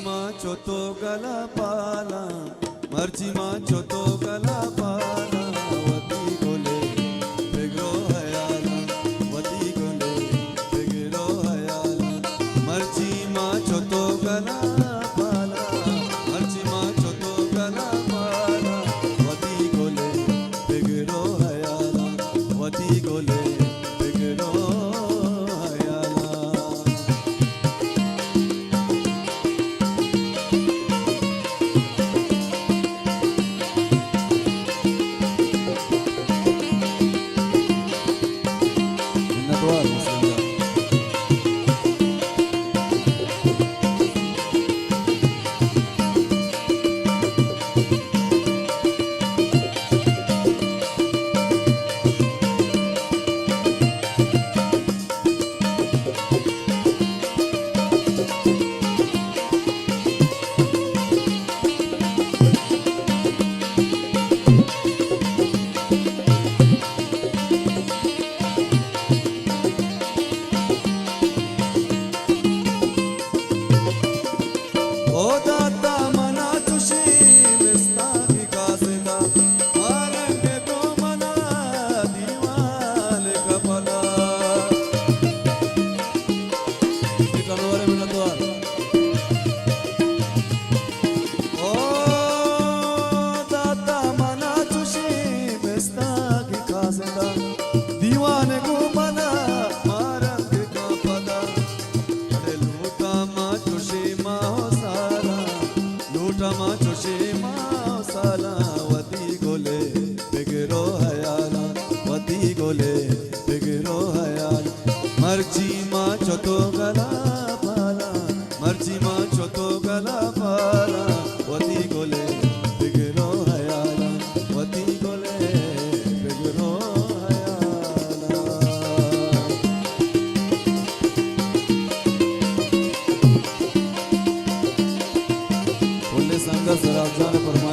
માં ચોથો ગલા પાલા મરચી માં ચોથો ગલા પાલા વતી ગોલે ભેગરો હયાલા વતી ગોલે ભેગરો હયાલા મરચી માં ચોથો ગલા પાલા મરચી માં ચોથો ગલા પાલા વતી ગોલે ભેગરો હયાલા વતી ગોલે ભેગરો दीवाने को मना मारंग का पदा अरे लूटा माँ चुशी माँ साला लूटा माँ चुशी माँ साला वती गोले बिगरो हयाला वती गोले बिगरो हयाला मर्ची माँ चोतो गला पाला मर्ची माँ चोतो गला पाला वती गोले बिगरो हयाला वती गोले बिगरो संघ सराजान पर